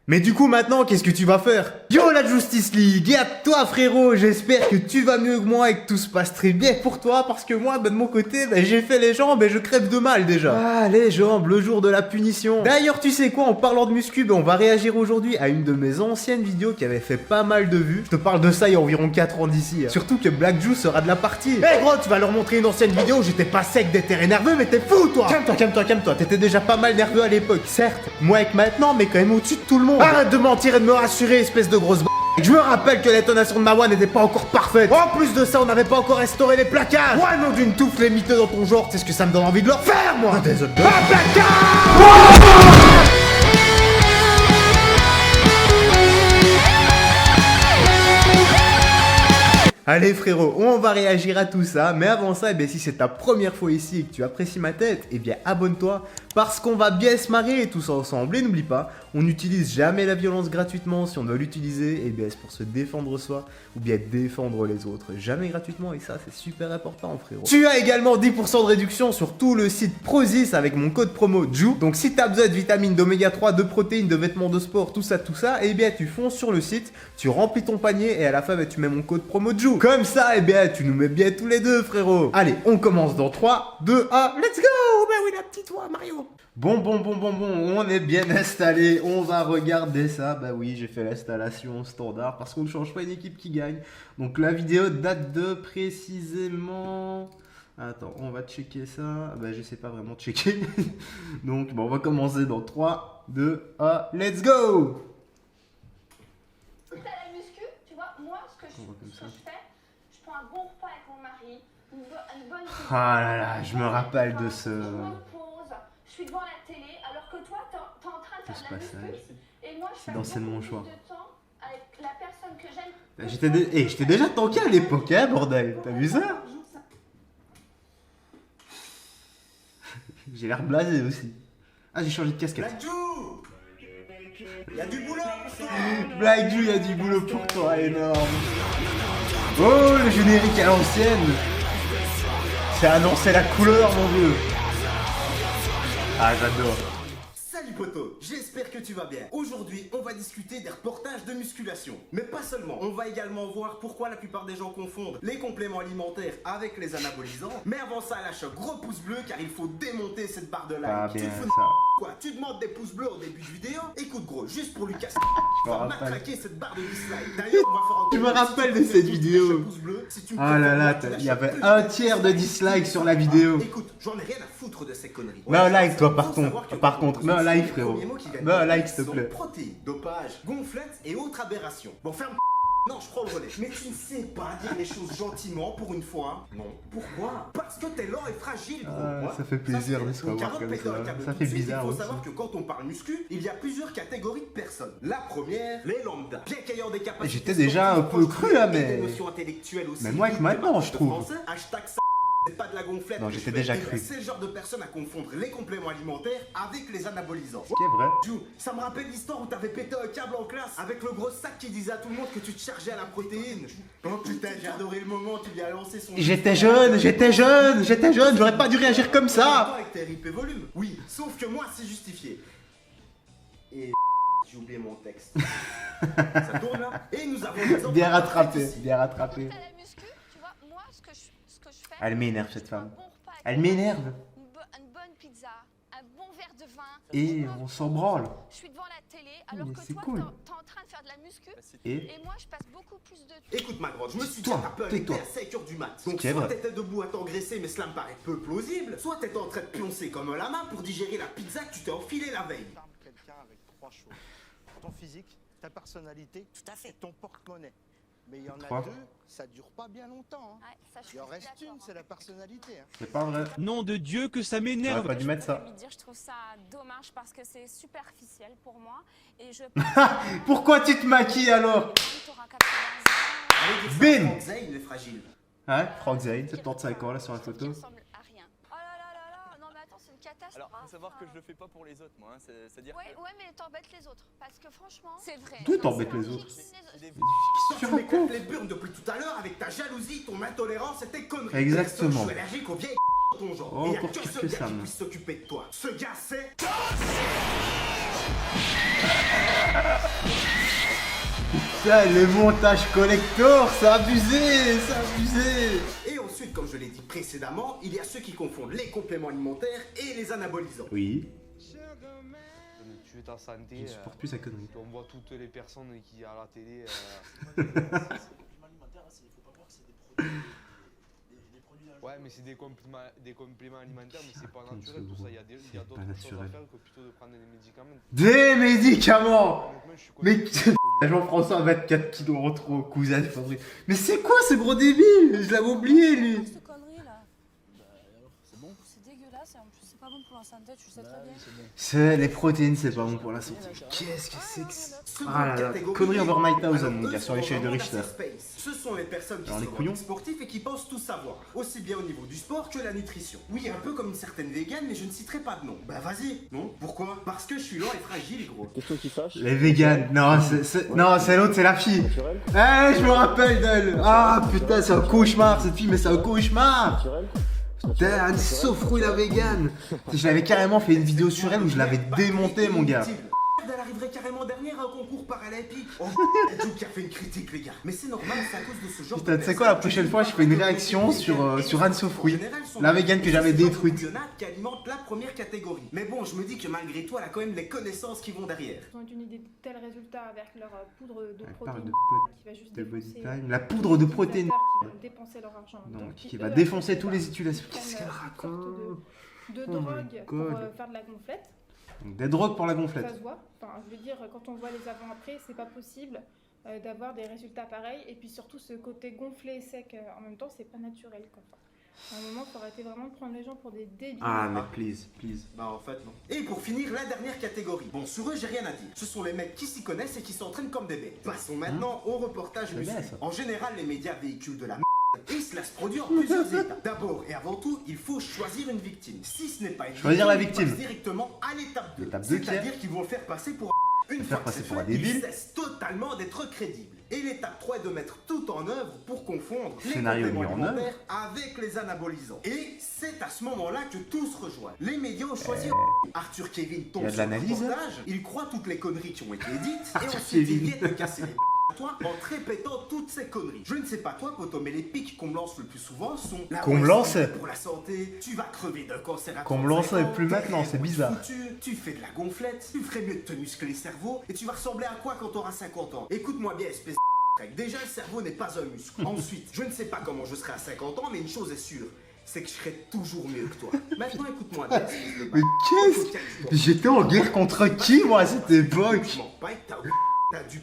Mais du coup maintenant, qu'est-ce que tu vas faire? Yo la Justice League, et à toi frérot, j'espère que tu vas mieux que moi et que tout se passe très bien pour toi, parce que moi, de mon côté, j'ai fait les jambes et je crève de mal déjà. Ah, les jambes, le jour de la punition. D'ailleurs, tu sais quoi, en parlant de muscu, on va réagir aujourd'hui à une de mes anciennes vidéos qui avait fait pas mal de vues. Je te parle de ça il y a environ 4 ans d'ici. Surtout que Black Juice sera de la partie. Eh gros, tu vas leur montrer une ancienne vidéo où j'étais pas sec d'être nerveux, mais t'es fou toi. Calme-toi, t'étais déjà pas mal nerveux à l'époque. Certes, moins que maintenant, mais quand même au-dessus de tout le monde. Arrête de mentir et de me rassurer, espèce de grosse b***. Je me rappelle que l'intonation de Mawan n'était pas encore parfaite. En plus de ça, on n'avait pas encore restauré les plaquages. Ouais, non d'une touffe les miteux dans ton genre, c'est ce que ça me donne envie de leur faire, moi. Des autres Allez frérot, on va réagir à tout ça, mais avant ça, si c'est ta première fois ici et que tu apprécies ma tête, abonne-toi, parce qu'on va bien se marrer et tout ça ensemble. Et n'oublie pas, on n'utilise jamais la violence gratuitement. Si on doit l'utiliser, c'est pour se défendre soi ou bien défendre les autres. Jamais gratuitement, et ça c'est super important frérot. Tu as également 10% de réduction sur tout le site Prozis avec mon code promo JOU. Donc si tu as besoin de vitamines, d'oméga 3, de protéines, de vêtements de sport, tout ça, tu fonces sur le site, tu remplis ton panier et à la fin tu mets mon code promo JOU. Comme ça, tu nous mets bien tous les deux frérot. Allez, on commence dans 3, 2, 1, let's go. Bah oui la petite voix Mario. Bon, on est bien installé, on va regarder ça. Bah oui, j'ai fait l'installation standard parce qu'on ne change pas une équipe qui gagne. Donc la vidéo date de précisément... Attends, on va checker ça. Bah je sais pas vraiment checker. Donc on va commencer dans 3, 2, 1, let's go. T'as la muscu, tu vois, moi ce que je fais, je prends un bon repas avec mon mari, une bonne... Ah là là, je me rappelle de ce... Je suis devant la télé, alors que toi, t'es en train de faire de la muscu. Et moi, je c'est passe d'anciennement beaucoup choix. plus de temps avec la personne que j'aime. J'étais déjà tanké à l'époque, hein, bordel. T'as vu ça? J'ai l'air blasé aussi. Ah, j'ai changé de casquette. Black Jou, y'a du boulot pour toi. Black Jou, y'a du boulot pour toi, énorme. Oh, le générique à l'ancienne. C'est annoncer la couleur, mon vieux. Ah, j'adore. Salut poto, j'espère que tu vas bien. Aujourd'hui, on va discuter des reportages de musculation. Mais pas seulement, on va également voir pourquoi la plupart des gens confondent les compléments alimentaires avec les anabolisants. Mais avant ça, lâche un gros pouce bleu car il faut démonter cette barre de like. Ah, Tu bien te fous de ça. quoi? Tu demandes des pouces bleus au début de vidéo? Écoute gros, juste pour lui casser, Je me on va rappelle. matraquer cette barre de dislike. D'ailleurs, on va faire un Je me concours. rappelle Si de tu cette fais vidéo. un pouce bleu, si tu me Ah là là, préfères, tu il y avait lâches un plus tiers de dislikes sur la vidéo. Écoute, j'en ai rien à foutre de ces conneries. Mets un like, toi, Faut par savoir contre. que Par contre, mets un like, frérot. les premiers mots qui gagnent Mets un des like, likes s'il te sont plaît. protéines, dopage, gonflette et autres aberrations. Bon, ferme. Non, je prends le relais. Mais tu ne sais pas dire les choses gentiment pour une fois. Non. Pourquoi? Parce que t'es lent et fragile, gros. Ah, Ouais. ça fait plaisir de se Donc, revoir avant de comme péter un ça. câble Ça tout fait de suite, bizarre il faut aussi. savoir que quand on parle muscu, il y a plusieurs catégories de personnes. La première, les lambda. Bien qu'ayant des capacités... J'étais déjà un peu cru, là, mais- Des notions intellectuelles aussi. Mais moins que vives maintenant, que je trouve. français. Hashtag ça. C'est pas de la gonflette. Non, que j'étais je déjà fais. cru. C'est le genre de personne à confondre les compléments alimentaires avec les anabolisants. Ce qui est vrai. Jou, ça me rappelle l'histoire où t'avais pété un câble en classe avec le gros sac qui disait à tout le monde que tu te chargeais à la protéine. Oh putain, j'ai adoré le moment où tu lui as lancé son... J'étais jeune, j'aurais pas dû réagir comme ça. Avec tes RIP et volume. Oui, sauf que moi c'est justifié. Et j'ai oublié mon texte. Ça tourne là. Et nous avons des exemples Bien concrets rattrapé, ici. bien rattrapé. T'as la muscu, tu vois, moi ce que je fais... Elle m'énerve, cette je prends femme. un bon repas avec Elle mon m'énerve. mari, une bonne pizza, un bon verre de vin. Et Moi, on s'en branle. Je suis devant la télé alors mais que c'est toi cool. t'es en train de faire de la muscu Et et moi je passe beaucoup plus de temps. Écoute ma grande, je me suis dit Toi, t'as peur tais-toi. à 5h du mat. Donc qui est soit vrai. t'étais debout à t'engraisser mais cela me paraît peu plausible, soit t'étais en train de pioncer comme un lama pour digérer la pizza que tu t'es enfilée la veille. T'armes quelqu'un avec trois choses. Ton physique, ta personnalité et ton porte-monnaie. Mais il y en Trois. a deux, ça dure pas bien longtemps. Hein. Ouais, ça, je Il en suis reste d'accord. une, c'est la personnalité. Hein. c'est pas vrai. Nom de Dieu que ça J'aurais m'énerve. pas dû mettre ça. Lui dire, je trouve ça dommage parce que c'est superficiel pour moi et je Pourquoi tu te maquilles alors? t'auras 80 ans. Allez, dis Bim. ça, Franck Zane, il est fragile. Hein, Frank Zane, 75 ans là sur la Qui photo. ressemble à rien. Oh là là là là, non mais attends, c'est une catastrophe. Alors, faut savoir que je le fais pas pour les autres, moi. Hein. C'est-à-dire Ouais, que ouais, mais t'embêtes les autres. Parce que franchement, C'est vrai. D'où Non, t'embêtes c'est les un autres? kick. c'est des- Tu m'éclates les burnes depuis tout à l'heure avec ta jalousie, ton intolérance et tes conneries. Exactement. Je suis allergique aux vieilles dans ton genre. Oh, et il y a pour qu'un pire seul que gars ça, qui moi. puisse s'occuper de toi. Ce gars, c'est... Putain, le montage collector, c'est abusé, c'est abusé. Et ensuite, comme je l'ai dit précédemment, il y a ceux qui confondent les compléments alimentaires et les anabolisants. Oui. Tu es ta santé. Je ne supporte plus sa connerie. On voit toutes les personnes qui à la télé. Ouais, mais c'est des compléments alimentaires, mais c'est pas naturel tout ça. Il y a d'autres choses à faire que plutôt de prendre des médicaments. Des médicaments. Honnêtement, je suis Mais Jean-François, 24 kilos en trop, cousin, c'est pas vrai. Mais c'est quoi ce gros débile? Je l'avais oublié, lui. Cette connerie là. C'est bon. C'est dégueulasse et en plus c'est pas bon pour la santé, tu sais très bien. C'est les protéines, c'est pas bon pour la santé. Qu'est-ce que c'est que ça? Ah là là, connerie over 9000, mon gars, sur l'échelle de Richter. Ce sont les personnes qui Alors, les sont couillons. sportifs et qui pensent tout savoir, aussi bien au niveau du sport que la nutrition. Oui, un peu comme une certaine végane, mais je ne citerai pas de nom. Bah vas-y, non? Pourquoi? Parce que je suis lent et fragile, gros. Question qui fâche. Les véganes, non, non, c'est l'autre, c'est la fille. Eh, je me rappelle d'elle. Ah putain, c'est un cauchemar cette fille, mais c'est un cauchemar. Naturel. Putain, Anne Sofrouille la végane. Je l'avais carrément fait une vidéo sur elle où je l'avais démonté, mon gars. Elle arriverait carrément dernière à un concours paralympique. Oh, Joe qui a fait une critique, les gars. Mais c'est normal, c'est à cause de ce genre Putain, de tu sais quoi, la prochaine fois, je fais une réaction sur Anne Sofrouille, la végane que j'avais détruite. Qui alimente la première catégorie. Mais bon, je me dis que malgré tout, elle a quand même les connaissances qui vont derrière. Ils ont une idée de tels résultats avec leur poudre de Elle parle protéines de qui va juste de body défoncer time. La poudre de protéines. qui vont dépenser leur argent. Donc, qui eux, va après, défoncer tous les bah, utilisateurs. prennent, Qu'est-ce qu'elle une sorte raconte? de Oh drogue my pour God. faire de la gonflette. Donc, des drogues pour la Ça gonflette. se voit. Enfin, je veux dire, quand on voit les avant-après, c'est pas possible d'avoir des résultats pareils. Et puis surtout, ce côté gonflé et sec en même temps, c'est pas naturel. Quoi. Enfin, à un moment, il faut arrêter vraiment de prendre les gens pour des débiles. Ah, mais please, please. Bah en fait non. Et pour finir, la dernière catégorie. Bon, sur eux, j'ai rien à dire. Ce sont les mecs qui s'y connaissent et qui s'entraînent comme des bêtes. Passons maintenant au reportage C'est bien, muscu. ça. En général, les médias véhiculent de la et cela se produit en plusieurs étapes. D'abord et avant tout, il faut choisir une victime. Si ce n'est pas une Choisir la ils victime. passent directement à l'étape 2. L'étape 2 qui est C'est-à-dire qu'ils vont le faire passer pour une faire fois que passer c'est pour un fait, débile. ils cessent totalement d'être crédibles. Et l'étape 3 est de mettre tout en œuvre pour confondre les Scénario compléments mis en œuvre. alimentaires avec les anabolisants. Et c'est à ce moment-là que tout se rejoint. Les médias ont choisi Arthur Kevin tombe Il y a de sur le l'analyse, hein. reportage, il croit toutes les conneries qui ont été dites, et Arthur ensuite Kevin. il vient te casser les à toi en te répétant toutes ces conneries. Je ne sais pas toi, poto, mais les pics qu'on me lance le plus souvent sont la Qu'on me ouais, lance c'est pour la santé, tu vas crever d'un cancer à Qu'on me 35 lance ans, plus t'es maintenant, c'est vraiment bizarre. foutu, tu fais de la gonflette, tu ferais mieux de te muscler le cerveau, et tu vas ressembler à quoi quand t'auras 50 ans? Écoute-moi bien, espèce de déjà, le cerveau n'est pas un muscle. Ensuite, je ne sais pas comment je serai à 50 ans, mais une chose est sûre, c'est que je serai toujours mieux que toi. Maintenant, écoute-moi bien, espèce de Mais qu'est-ce? J'étais en guerre contre qui, moi, à cette époque? je mens pas et t'as du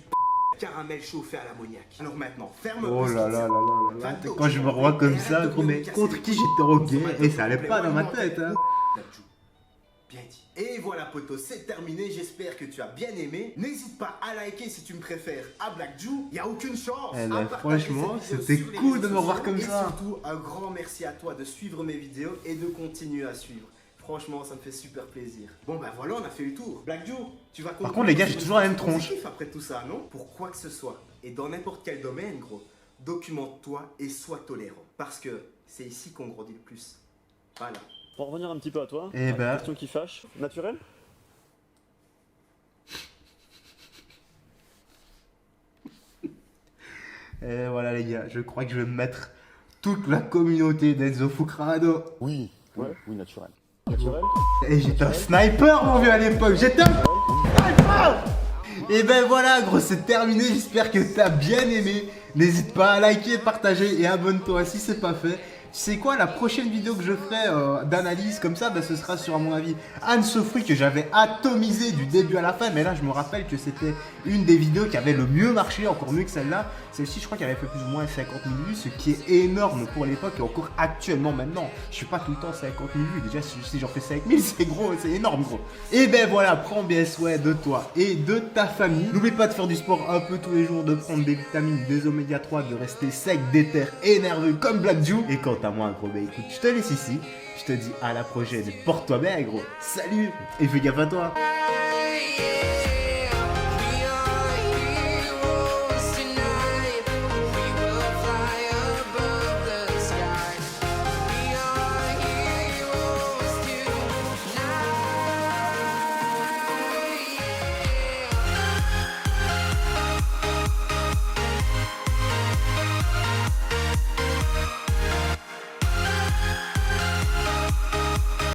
caramel chauffé à l'ammoniac. Alors maintenant, ferme Oh là là là là là. Fado, Quand je me revois comme ça, gros, mais contre qui j'étais en guerre? Et ça allait pas dans ma tête, hein. Bien dit. Et voilà poto, c'est terminé, j'espère que tu as bien aimé. N'hésite pas à liker si tu me préfères à Black Jew, y a aucune chance. Eh à ben, partager franchement, cette vidéo c'était sur les cool de réseaux me voir sociaux. comme et ça. surtout, un grand merci à toi de suivre mes vidéos et de continuer à suivre. Franchement, ça me fait super plaisir. Bon bah voilà, on a fait le tour. Black Joe, tu vas Par contre, les gars, j'ai toujours la même tronche. Après tout ça, non? Pour quoi que ce soit, et dans n'importe quel domaine, gros, documente-toi et sois tolérant. Parce que c'est ici qu'on grandit le plus. Voilà. Pour revenir un petit peu à toi, Eh ben. question qui fâche. Naturel. Et voilà, les gars, je crois que je vais mettre toute la communauté d'Enzo Fucrado. Oui. Ouais. Oui, naturel. Naturel. Et j'étais un sniper, mon vieux, à l'époque. J'étais un sniper. Et ben voilà, gros, c'est terminé. J'espère que t'as bien aimé. N'hésite pas à liker, partager et abonne-toi si c'est pas fait. Tu sais quoi, la prochaine vidéo que je ferai d'analyse comme ça, bah, ce sera sur, à mon avis, Anne Sofrouille que j'avais atomisé du début à la fin. Mais là, je me rappelle que c'était une des vidéos qui avait le mieux marché, encore mieux que celle-là. Celle-ci, je crois qu'elle avait fait plus ou moins 50 000 vues, ce qui est énorme pour l'époque et encore actuellement maintenant. Je suis pas tout le temps 50 000 vues. Déjà, si j'en fais 5 000, c'est gros, c'est énorme, gros. Et ben voilà, prends bien soin de toi et de ta famille. N'oublie pas de faire du sport un peu tous les jours, de prendre des vitamines, des oméga 3, de rester sec, déter et nerveux comme Black Jew. Et quant à moi, gros, bah écoute, je te laisse ici. Je te dis à la prochaine. Porte-toi bien, gros. Salut et fais gaffe à toi.